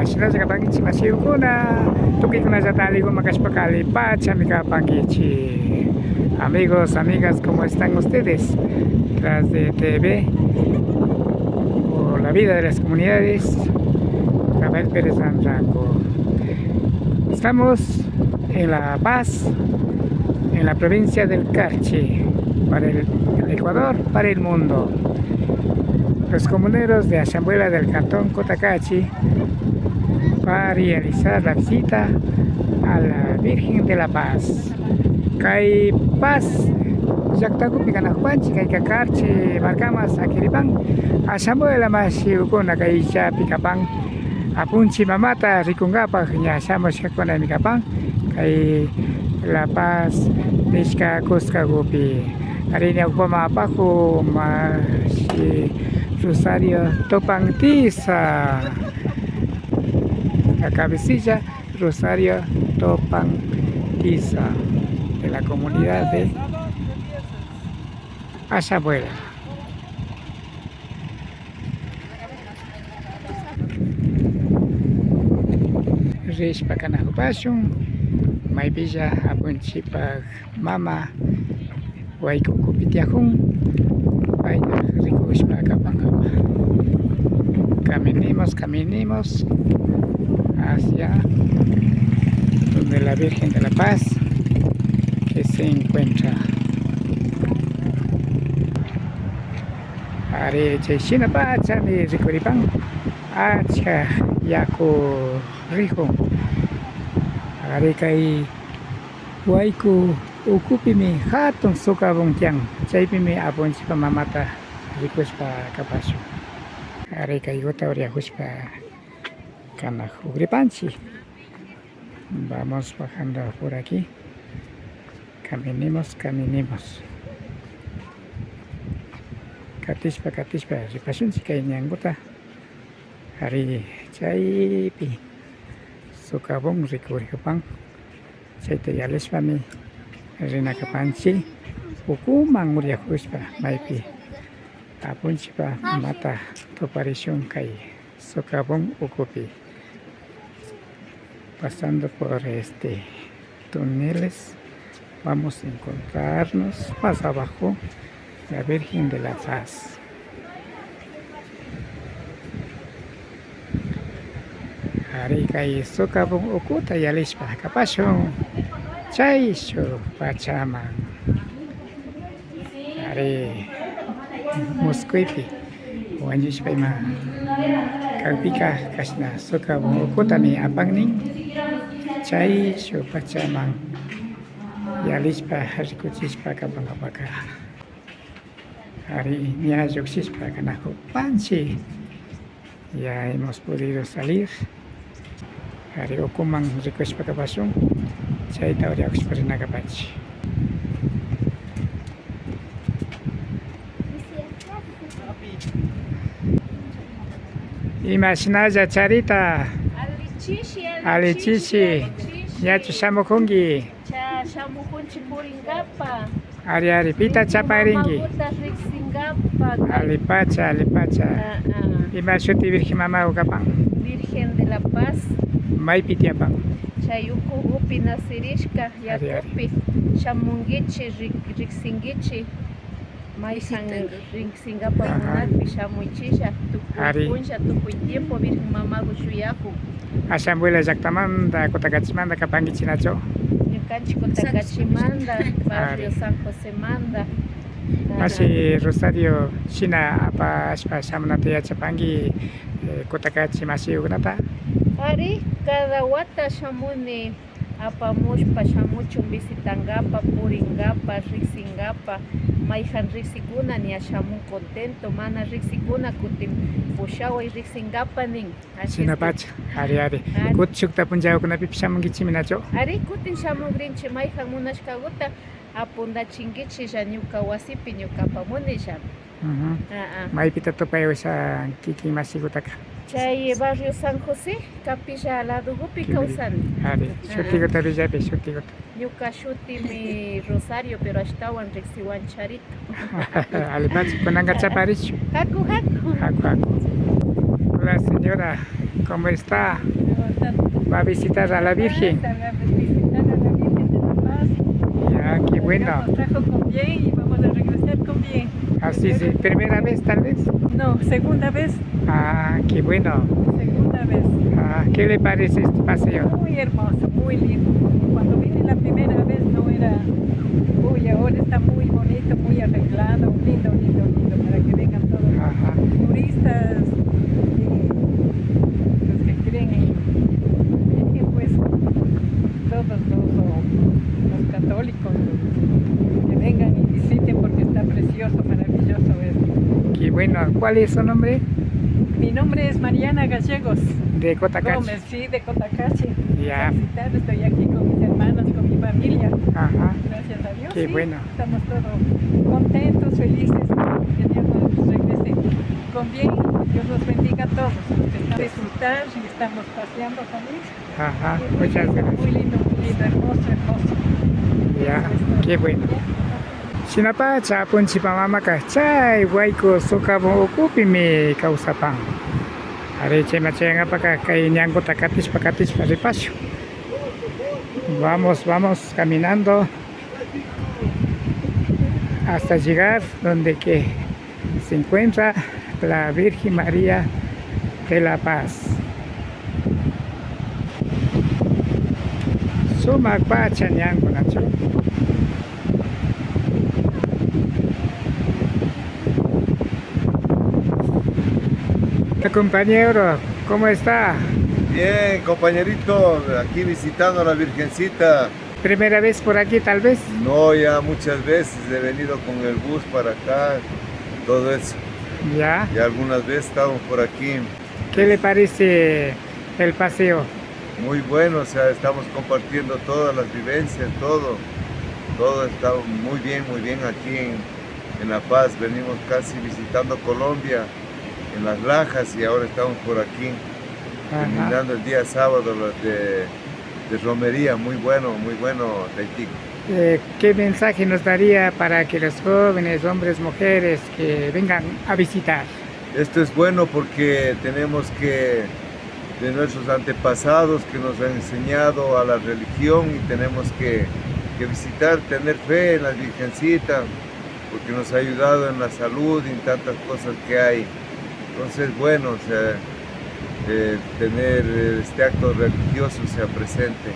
Masina sa kapangichi masiu kuna tuki kuna zatali ko makaspakali pacha mi kapangichi. Amigos, amigas, ¿cómo están ustedes? Tras de TV por la vida de las comunidades, Rafael Pérez Ranrango. Estamos en La Paz, en la provincia del Carchi, para el Ecuador, para el mundo. Los comuneros de Asambuela del Cantón Cotacachi para realizar la visita a la Virgen de la Paz. Kay Paz, Yaktaku Picanakpanchi, Kay Kakarchi, Marcamas, Akiripan, Asambuela Masiukuna, Kay Picapan, Apunchi Mamata, Ricungapa, Yasamos Kakuna Micapan, Kay La Paz, Nishka Cusca Gupi, Arena Upama Paco, Rosario Topantiza, la cabecilla Rosario Topantiza de la comunidad de Asambuela. Rish Pacanajupashun, Maipilla Apunchipag Mama, Waikukupitiajun, Vaina Ricushpacapangapa. Caminemos hacia donde la Virgen de la Paz que se encuentra. Are Cheshina Pacha mi Ricuripan Acha Yaku Rijo. Are Kai Waiku Ukupimi Hatun Sukabuntian Chaipimi Aponchipa Mamata Ricushpa Capasho. Are Kaigota Oriajushpa Canajugripanchi. Vamos bajando por aquí. Caminemos. Katishpa, Ripashunchi Kainyanguta. Ari Chaipi Sukabung Rikurikapan. Chaita Yaleshpami Rinakapanchi. Ukuman Uriajushpa Maipi. Apunchipa Mata Toparishun Kai Sokabong Ukupi. Pasando por túneles vamos a encontrarnos más abajo la Virgen de la Paz. Arikai Sokabong Ukuta Yalishpa Kapashon Chaisho Pachaman Ari Muskuipi Wanjishpaima Kalpika Kasna Sokabong Ukutami Apangning Chai Shopachaman Yalishpa Harikuchispa Kapangapaka Ari Nia Yoxispa Kanajo Panchi. Ya hemos podido salir. Ari Okuman Rikushpa Kapashun Chai Tauriakushpa Rinakapachi. Imaginaja Charita Alichishi Yachu Shamukungi Shamukunchi Puringapa Ari Pita Chaparingi Alipacha Imashuti Virgen Mama Ukapan Virgen de la Paz Maipitiapan Chayuku Upi Nasirishka Yakupi Shamungichi Riksingichi Maisan Riksingapa Munatpi Shamuichisha Tukupuncha Tukuy tiempo Virgen Mama Gushuyaku Asambuela Yaktamanda Cotakachimanda Kapangichinacho Yukanchi Cotakachimanda Barrio San José Manda Masi Rosario Shina Apa Shamunate Chapangi Kotakachi Masi Ugnata Ari cada wata Shamuni Apamushpa Shamuchun Visitangapa Puringapa Riksingapa Maihan Riksiguna ni Ashamun contento mana Riksiguna kutim Pushawa y Riksingapa ning Sinapacha Ari Kutchukta Punjao Kuna Pipshamungichi Minacho Ari kutin Shamugrinchi Maihan Munashkaguta Apunda Chingichi Janyuka Wasipi Nyukapa Munisha Maipita Topayo sa Kiki Masigutaka Chay barrio San José, Capilla al lado Gupi Causan. Ari, Shutigota Villape, Shutigota. Yuka shuti mi Rosario, pero estaban Rexiwan Charito. Alipachi, con Anga Chaparich. Haku. Hola, señora. ¿Cómo está? ¿Va a visitar a la Virgen? Visitar a la Virgen de la Paz. Ya, qué bueno. Nos trajo con bien y vamos a regresar con bien. Así sí, ¿primera vez tal vez? No, segunda vez. Ah, qué bueno. Segunda vez. Ah, ¿qué le parece este paseo? Muy hermoso, muy lindo. Cuando vine la primera vez no era... Uy, ahora está muy bonito, muy arreglado. Lindo, lindo, lindo. Para que vengan todos Ajá. los turistas y los que creen en Virgen, pues todos los católicos que vengan y visiten porque está precioso, maravilloso esto. Qué bueno. ¿Cuál es su nombre? Mi nombre es Mariana Gallegos De Cotacachi. Gómez, sí, de Cotacachi. Ya. Estoy aquí con mis hermanos, con mi familia. Ajá. Gracias a Dios. Qué sí, bueno. Estamos todos contentos, felices. Que Dios nos regrese con bien. Dios los bendiga a todos. Estamos a disfrutar y estamos paseando también. Ajá. Y muy Muchas lindo, gracias. muy lindo, hermoso, hermoso. Ya, Eso es todo. qué bueno. Sinapa chapun si pamamaka chay waiko sokabo kupimi kausapan. Are chemachanga paka kay nyango takatis pakatis paripacho. Vamos caminando hasta llegar donde que se encuentra la Virgen María de la Paz. Sumak pacha nyango nacho. Compañero, ¿cómo está? Bien, compañerito, aquí visitando a la Virgencita. ¿Primera vez por aquí tal vez? No, ya muchas veces he venido con el bus para acá, todo eso. Ya. Y algunas veces estamos por aquí. ¿Qué le parece el paseo? Muy bueno, o sea, estamos compartiendo todas las vivencias, todo está muy bien aquí en La Paz. Venimos casi visitando Colombia, en Las Lajas, y ahora estamos por aquí, Ajá. terminando el día sábado de romería. Muy bueno, Taitico. ¿Qué mensaje nos daría para que los jóvenes, hombres, mujeres que vengan a visitar? Esto es bueno porque tenemos que, de nuestros antepasados que nos han enseñado a la religión, y tenemos que visitar, tener fe en la Virgencita, porque nos ha ayudado en la salud y en tantas cosas que hay. Entonces, bueno, o sea, tener este acto religioso sea presente.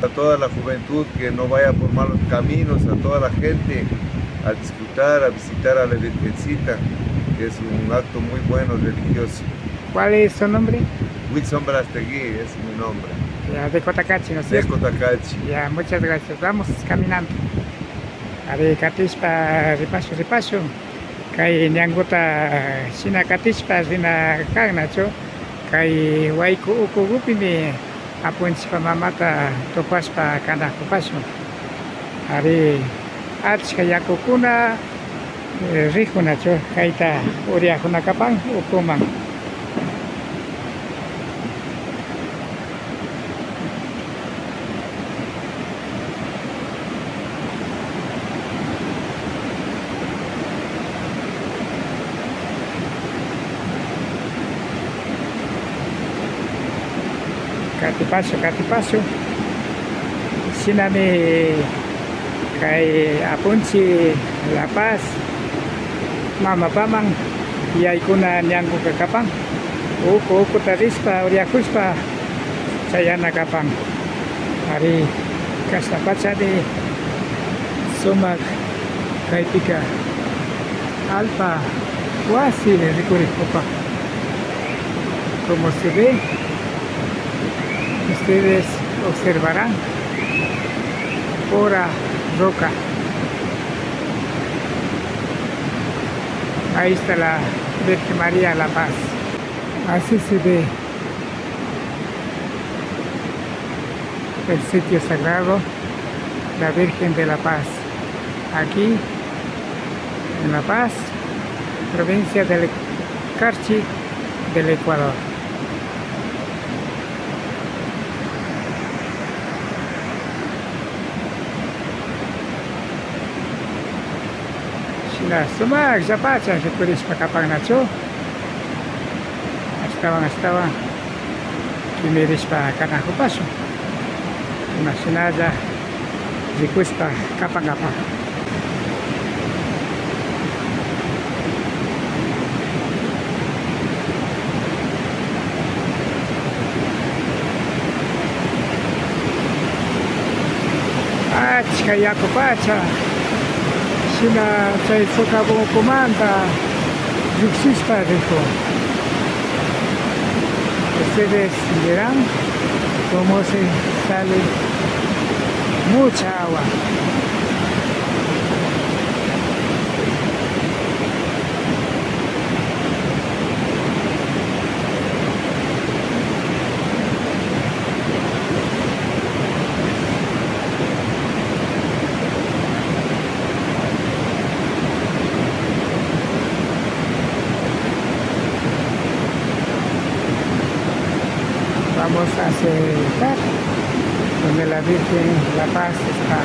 A toda la juventud que no vaya por malos caminos, a toda la gente a disfrutar, a visitar a la Virgencita, que es un acto muy bueno religioso. ¿Cuál es su nombre? Wilson Brastegui es mi nombre, Ya, de Cotacachi, ¿no es de cierto? Cotacachi. Ya, muchas gracias. Vamos caminando. Are katispa ripaso. Kay nyanguta sina katispa sina kagnacho. Kay waiko uko gupimi apun si pamamata topaspa kana kupaso. Are achka yakukuna rijunacho kaita uriakuna kapang ukuman. Katipaso. Sinami kay Apunchi La Paz, Mama Pamang, Yay kuna nyango kakapang, uko tarispa, uriakuspa, sayana kapang. Hari kastapacha de Sumak kay Pika, Alpa, Wasi de Ricuricopa. Como se ve, ustedes observarán pura roca. Ahí está la Virgen María La Paz. Así se ve el sitio sagrado, la Virgen de La Paz. Aquí en La Paz, provincia del Carchi del Ecuador. Sila sumak zapacha se pulis pakapang nacho. Estaban. Kimirishpa kanakupashun imashinalla rikushpa kapan. Achka yaku pacha shina chay socavocumanta lluqsishpa rikun. Ustedes verán cómo se sale mucha agua. Vamos a acercar donde la Virgen La Paz está.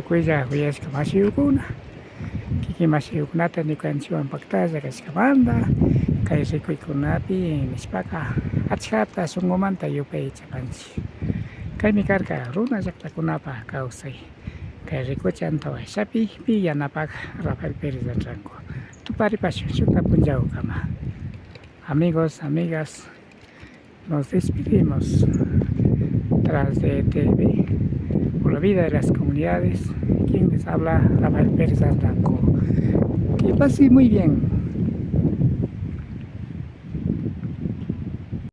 Kuya kuyashka masiyukuna kiki masiyukunata ñukanchikwan pactalla kashkamanta kay rikuykunapi nishpaka achkata shunqumanta yupay chapanchik. Kaymi karka runa llaqtakunapa kawsay kay rikucha antawashapi pi yanapak Rafael Pérez Ranranco tuparipashun shukta punchawkama. Amigos, amigas, nos despedimos. Tras de TV, por la vida de las comunidades, quien les habla, Rafael Pérez Arranco. Que pase muy bien.